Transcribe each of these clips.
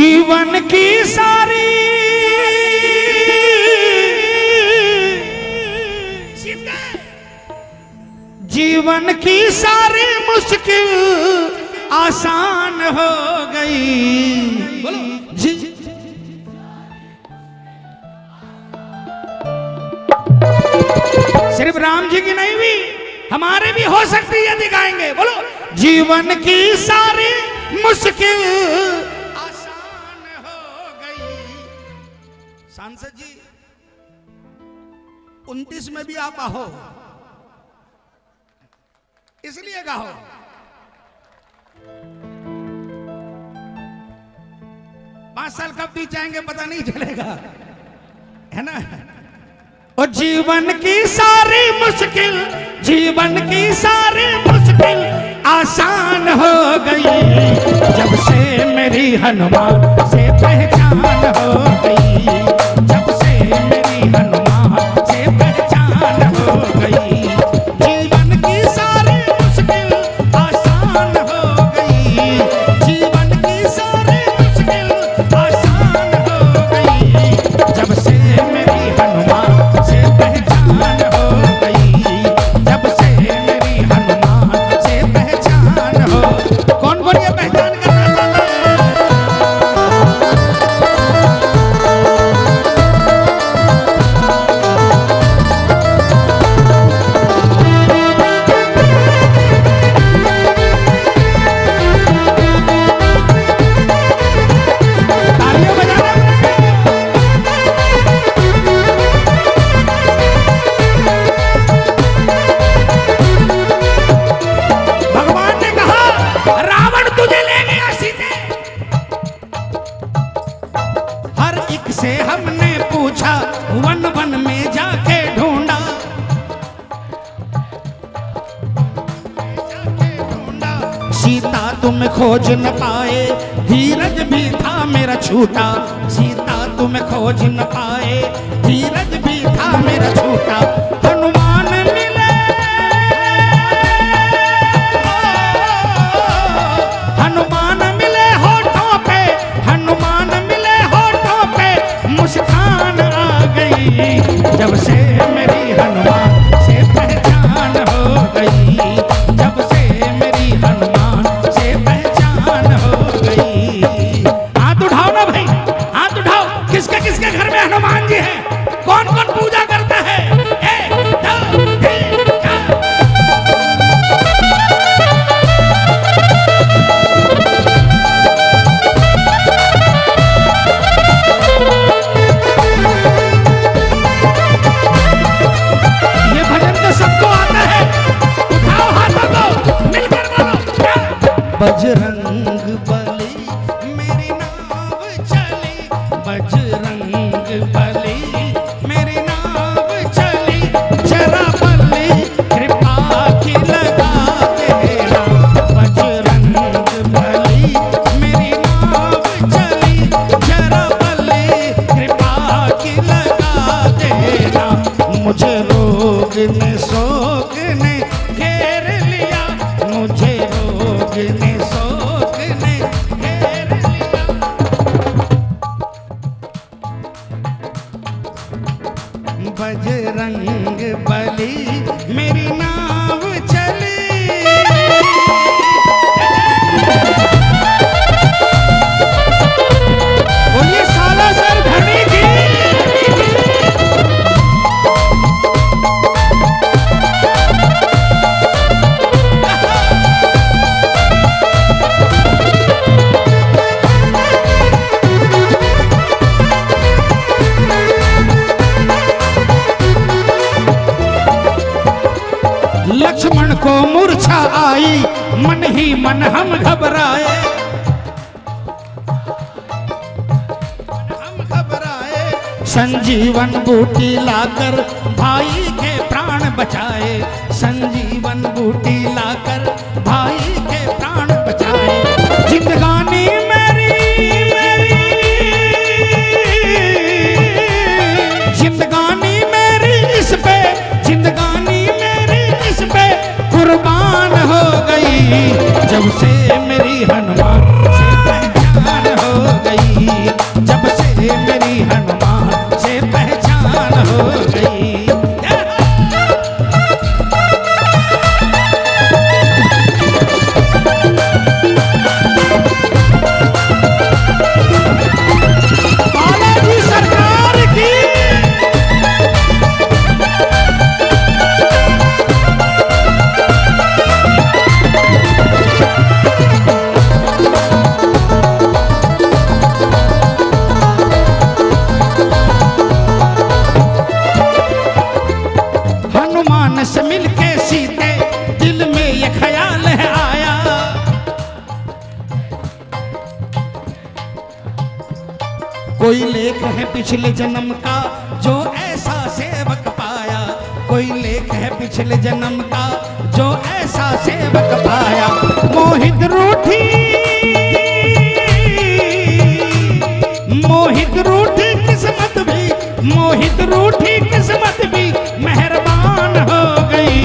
जीवन की सारी जीवन की सारी मुश्किल आसान हो गई। सिर्फ राम जी की नहीं भी, हमारे भी हो सकती है, यदि गाएंगे। बोलो, जीवन की सारी मुश्किल आसान हो गई। सांसद जी 29 में भी आप आहो, इसलिए गाओ। पांच साल कब बीत जाएंगे पता नहीं चलेगा, है ना। और जीवन की सारी मुश्किल, जीवन की सारी मुश्किल आसान हो गई जब से मेरी हनुमान से पहचान हो गई। जब से मेरी हनुमान से पहचान हो गई, जीवन की सारी मुश्किल आसान हो गई। जीवन की सारी मुश्किल आसान हो गई जब से मेरी हनुमान से पहचान हो गई। जब से मेरी हनुमान से पहचान हो। कौन कौन ये पहचान करना चाहता तालियां बजाना। भगवान ने कहा रावण तुझे ले गया सीधे। हर एक से हमने पूछा, वन वन में जाके ढूंढा। सीता तुम खोज न पाए, धीरज भी था मेरा छूटा। सीता तुम खोज न पाए, धीरज भी था मेरा छूटा। हनुमान मिले, हनुमान मिले होठों पे, हनुमान मिले होठों पे मुस्कान आ गई जब से मेरी हनुमान से पहचान हो गई। जब से मेरी हनुमान से पहचान हो गई। हाथ उठाओ ना भाई, हाथ उठाओ। किसके किसके घर में हनुमान जी हैं? कौन कौन पूजा करता है? 1 2 3 4। ये भजन तो सबको आता है, उठाओ हाथों को, मिलकर बोलो क्या? बजरंग बली मेरी नाव चली, बजरंग बली मेरी नाव चली। जरा बली कृपा की लगा देना। बजरंग बली मेरी नाव चली, जरा बली कृपा की लगा देना। मुझे रोग ने शोक ने घेर लिया, मुझे रोग ने शोक ने घेर लिया। बजरंग बली मेरी नाव चली। बोलिए सालासर धनी की। लक्ष्मण को मूर्छा आई, मन ही मन हम घबराए। हम घबराए, संजीवन बूटी लाकर भाई के प्राण बचाए। संजीवन बूटी लाकर भाई के प्राण बचाए। जिंदगानी मेरी, जिंदगानी मेरी इस पे, जिंदगानी मेरी इस पे कुर्बान हो गई जब से मेरी हनुमान से पहचान हो गई। कोई लेख है पिछले जन्म का जो ऐसा सेवक पाया, कोई लेख है पिछले जन्म का जो ऐसा सेवक पाया। मोहित रूठी, मोहित रूठी किस्मत भी, मोहित रूठी किस्मत भी मेहरबान हो गई,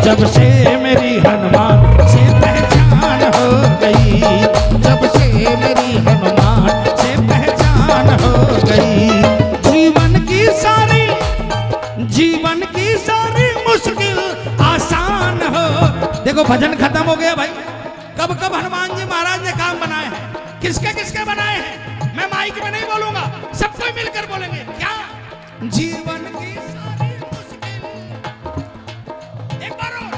जब से मेरी हनुमान से पहचान हो गई, जब से मेरी हनुमान से पहचान हो गई। जीवन की सारी, जीवन की सारी मुश्किल आसान हो। देखो भजन खत्म हो गया भाई। कब कब हनुमान जी महाराज ने काम बनाए हैं, किसके किसके बनाए हैं, मैं माइक में नहीं बोलूंगा, सबको मिलकर बोलेंगे। क्या? जीवन की सारी मुश्किल, एक बार और,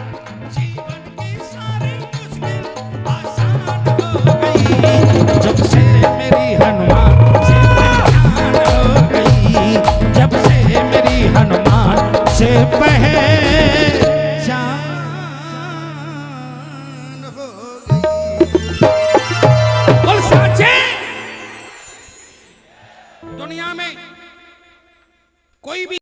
जीवन की सारी मुश्किल आसान हो गई, जब से मेरी हनुमान से पहचान हो गई, जब से मेरी हनुमान से पहचान हो गई। बोल साचे, दुनिया में कोई भी